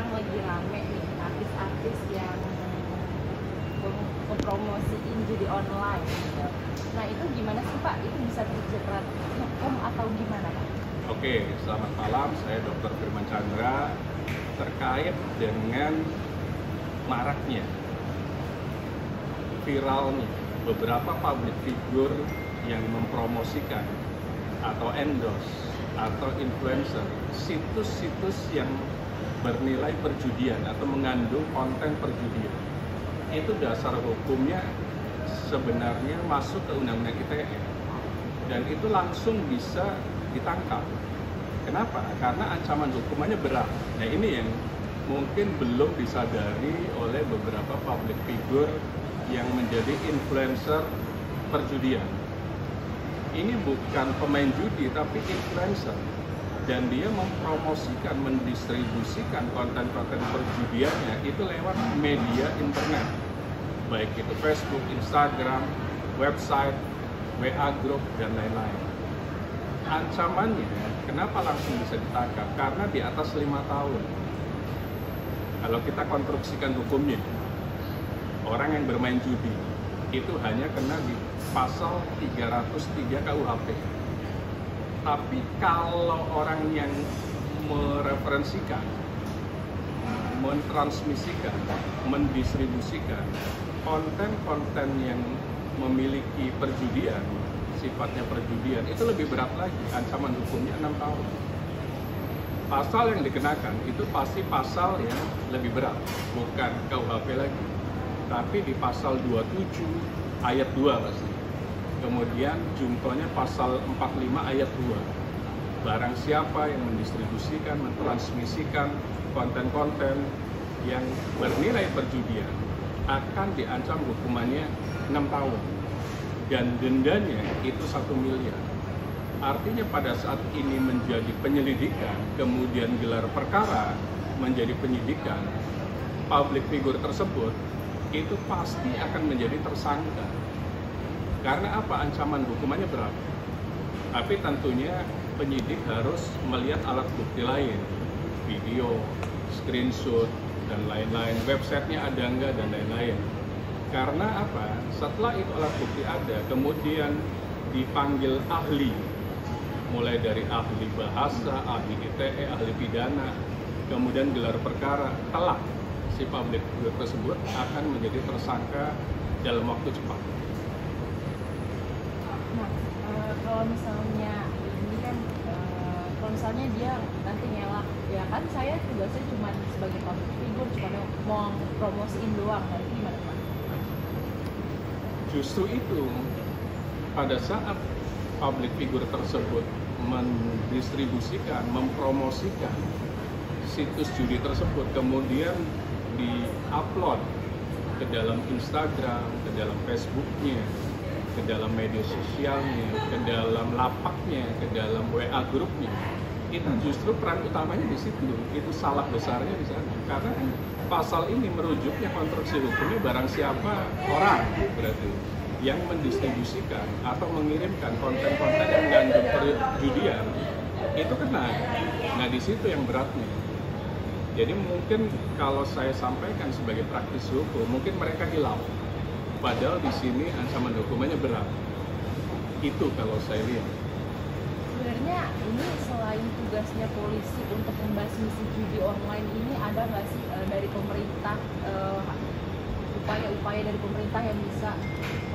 sekarang lagi rame nih artis-artis yang mempromosiin judi online gitu. Nah itu gimana sih Pak? Itu bisa terjerat hukum atau gimana Pak? Oke, selamat malam. Saya Dr. Firman Chandra. Terkait dengan maraknya, viralnya beberapa public figure yang mempromosikan atau endorse atau influencer situs-situs yang bernilai perjudian atau mengandung konten perjudian, itu dasar hukumnya sebenarnya masuk ke Undang-Undang ITE dan itu langsung bisa ditangkap. Kenapa? Karena ancaman hukumannya berat. Nah ini yang mungkin belum disadari oleh beberapa public figure yang menjadi influencer perjudian. Ini bukan pemain judi tapi influencer. Dan dia mempromosikan, mendistribusikan konten-konten perjudiannya itu lewat media internet. Baik itu Facebook, Instagram, website, WA group, dan lain-lain. Ancamannya, kenapa langsung bisa ditangkap? Karena di atas 5 tahun. Kalau kita konstruksikan hukumnya, orang yang bermain judi itu hanya kena di pasal 303 KUHP. Tapi kalau orang yang mereferensikan, mentransmisikan, mendistribusikan konten-konten yang memiliki perjudian, sifatnya perjudian, itu lebih berat lagi, ancaman hukumnya 6 tahun. Pasal yang dikenakan itu pasti pasal yang lebih berat, bukan KUHP lagi, tapi di pasal 27 ayat 2 pasti. Kemudian jungtonya pasal 45 ayat 2. Barang siapa yang mendistribusikan, mentransmisikan konten-konten yang bernilai perjudian akan diancam hukumannya 6 tahun. Dan dendanya itu 1 miliar. Artinya pada saat ini menjadi penyelidikan, kemudian gelar perkara menjadi penyidikan, public figure tersebut itu pasti akan menjadi tersangka. Karena apa? Ancaman hukumannya berat. Tapi tentunya penyidik harus melihat alat bukti lain, video, screenshot, dan lain-lain, websitenya ada enggak, dan lain-lain. Karena apa? Setelah itu alat bukti ada, kemudian dipanggil ahli, mulai dari ahli bahasa, ahli ITE, ahli pidana, kemudian gelar perkara, telak si public figure tersebut akan menjadi tersangka dalam waktu cepat. Nah, kalau misalnya ini kan, kalau misalnya dia nanti ngelak, ya kan saya tugasnya cuma sebagai public figure, cuma mau promosiin doang, nanti gimana Pak? Justru itu, pada saat public figure tersebut mendistribusikan, mempromosikan situs judi tersebut, kemudian di-upload ke dalam Instagram, ke dalam Facebooknya, ke dalam media sosialnya, ke dalam lapaknya, ke dalam WA grupnya, itu justru peran utamanya di situ. Itu salah besarnya di sana. Karena pasal ini merujuknya konstruksi hukumnya barang siapa orang berarti yang mendistribusikan atau mengirimkan konten-konten yang mengandung perjudian itu kena. Nah di situ yang beratnya. Jadi mungkin kalau saya sampaikan sebagai praktisi hukum, mungkin mereka hilang. Padahal di sini ancaman hukumannya berat. Itu kalau saya lihat. Sebenarnya ini selain tugasnya polisi untuk membasmi si judi online ini, ada nggak sih dari pemerintah upaya-upaya dari pemerintah yang bisa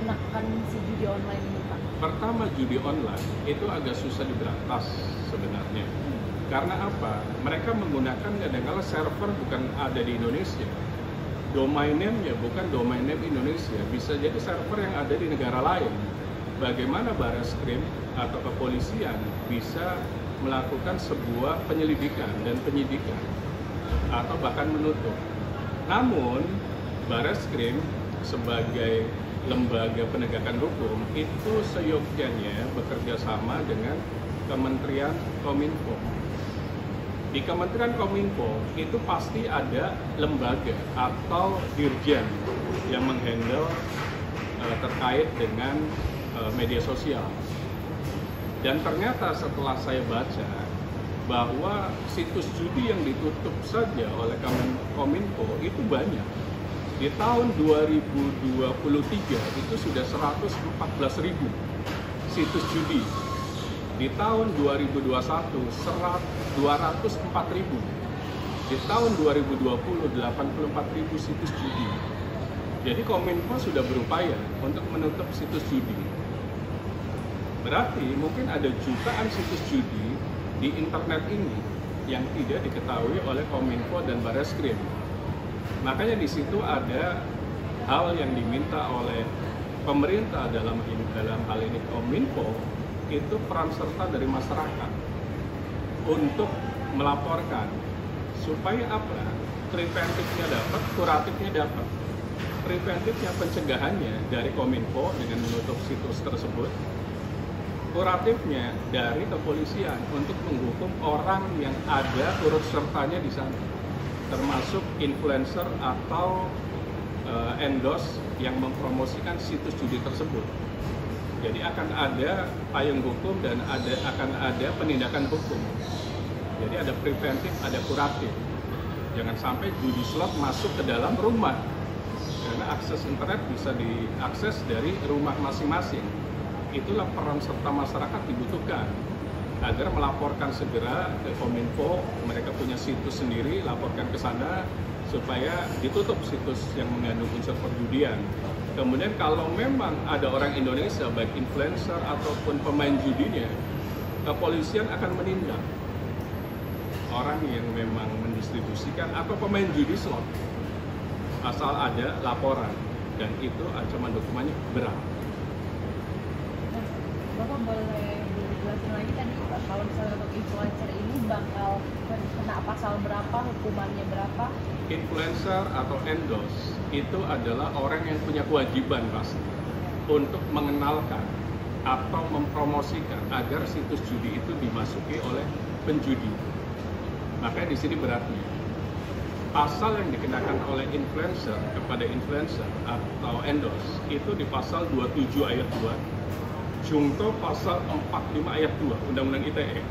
menekan si judi online ini Pak? Pertama, judi online itu agak susah diberantas sebenarnya. Karena apa? Mereka menggunakan kadang-kala server bukan ada di Indonesia. Domain name-nya bukan domain name Indonesia, bisa jadi server yang ada di negara lain. Bagaimana Barreskrim atau kepolisian bisa melakukan sebuah penyelidikan dan penyidikan atau bahkan menutup. Namun Barreskrim sebagai lembaga penegakan hukum itu seyogyanya bekerja sama dengan Kementerian Kominfo. Di Kementerian Kominfo itu pasti ada lembaga atau dirjen yang menghandle terkait dengan media sosial. Dan ternyata setelah saya baca, bahwa situs judi yang ditutup saja oleh Kominfo itu banyak. Di tahun 2023 itu sudah 114.000 situs judi. Di tahun 2021 204.000. Di tahun 2020 84.000 situs judi. Jadi Kominfo sudah berupaya untuk menutup situs judi. Berarti mungkin ada jutaan situs judi di internet ini yang tidak diketahui oleh Kominfo dan Barreskrim. Makanya di situ ada hal yang diminta oleh pemerintah dalam hal ini Kominfo, itu peran serta dari masyarakat untuk melaporkan supaya apa? Preventifnya dapat, kuratifnya dapat. Preventifnya pencegahannya dari Kominfo dengan menutup situs tersebut. Kuratifnya dari kepolisian untuk menghukum orang yang ada turut sertanya di sana, termasuk influencer atau endorse yang mempromosikan situs judi tersebut. Jadi akan ada payung hukum dan akan ada penindakan hukum. Jadi ada preventif, ada kuratif. Jangan sampai judi slot masuk ke dalam rumah, karena akses internet bisa diakses dari rumah masing-masing. Itulah peran serta masyarakat dibutuhkan agar melaporkan segera ke Kominfo. Mereka punya situs sendiri, laporkan ke sana supaya ditutup situs yang mengandung unsur perjudian. Kemudian kalau memang ada orang Indonesia, baik influencer ataupun pemain judinya, kepolisian akan menindak orang yang memang mendistribusikan atau pemain judi slot asal ada laporan, dan itu ancaman hukumannya berat. Bapak boleh dijelasin lagi tadi kalau misalnya untuk influencer ini bakal kena pasal berapa, hukumannya berapa? Influencer atau endorse itu adalah orang yang punya kewajiban pasti untuk mengenalkan atau mempromosikan agar situs judi itu dimasuki oleh penjudi. Makanya di sini beratnya. Pasal yang dikenakan oleh influencer kepada influencer atau endorse itu di pasal 27 ayat 2. Junto pasal 45 ayat 2 Undang-Undang ITE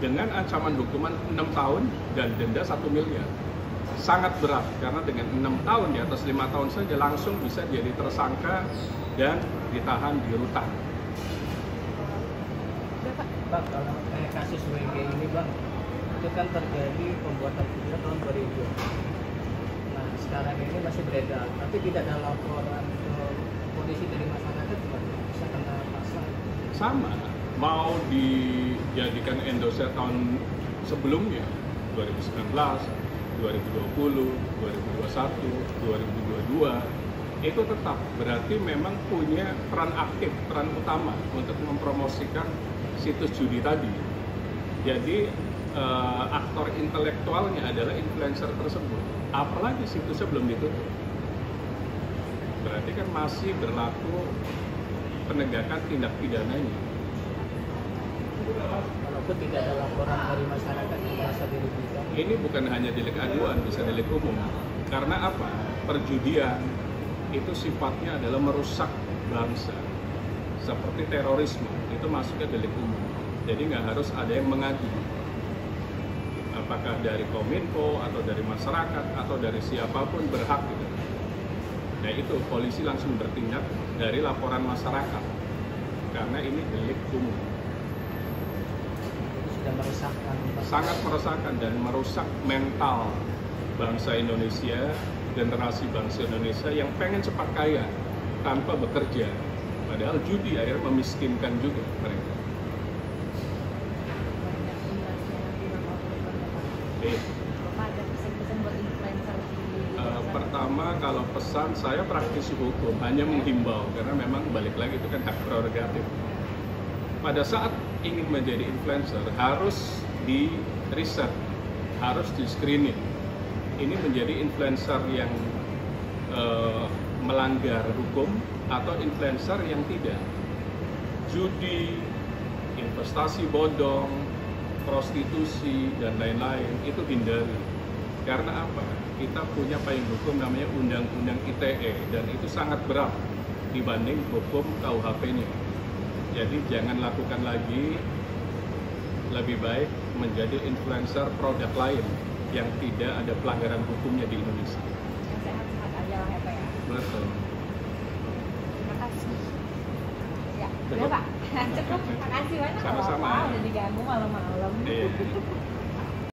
dengan ancaman hukuman 6 tahun dan denda 1 miliar. Sangat berat karena dengan 6 tahun di atas 5 tahun saja langsung bisa jadi tersangka dan ditahan di rutan. Bang, kalau kayak kasus WG ini Bang, itu kan terjadi pembuatan video tahun 2000. Nah sekarang ini masih beredar, tapi tidak ada laporan ke polisi dari masyarakat, bisa kena pasal. Sama, mau dijadikan endorse tahun sebelumnya 2019, 2020, 2021, 2022 itu tetap berarti memang punya peran aktif, peran utama untuk mempromosikan situs judi tadi. Jadi aktor intelektualnya adalah influencer tersebut. Apalagi situsnya belum ditutup, berarti kan masih berlaku penegakan tindak pidananya. Walaupun tidak ada laporan dari masyarakat yang merasa dirugikan. Ini bukan hanya delik aduan, bisa delik umum. Karena apa? Perjudian itu sifatnya adalah merusak bangsa. Seperti terorisme, itu masuknya delik umum. Jadi nggak harus ada yang mengadu. Apakah dari Kominfo, atau dari masyarakat, atau dari siapapun berhak gitu. Nah itu, polisi langsung bertindak dari laporan masyarakat. Karena ini delik umum. Sudah meresahkan. Sangat meresahkan dan merusak mental bangsa Indonesia, generasi bangsa Indonesia yang pengen cepat kaya tanpa bekerja. Padahal judi akhirnya memiskinkan juga mereka. Ada pesan-pesan buat influencer Pertama, kalau pesan saya praktisi hukum hanya menghimbau, karena memang balik lagi itu kan hak prerogatif. Pada saat ingin menjadi influencer harus di riset, harus di screening. Ini menjadi influencer yang melanggar hukum atau influencer yang tidak. Judi, investasi bodong, prostitusi, dan lain-lain itu hindari. Karena apa? Kita punya payung hukum namanya Undang-Undang ITE, dan itu sangat berat dibanding hukum KUHP-nya. Jadi jangan lakukan lagi lebih baik menjadi influencer produk lain yang tidak ada pelanggaran hukumnya di Indonesia. Yang sehat-sehat aja lah ya Pak ya. Betul. Terima kasih. Ya, Cukup? udah Pak. Cukup. Makasih banyak Sama-sama. Pak. Udah diganggu malam-malam. Iya.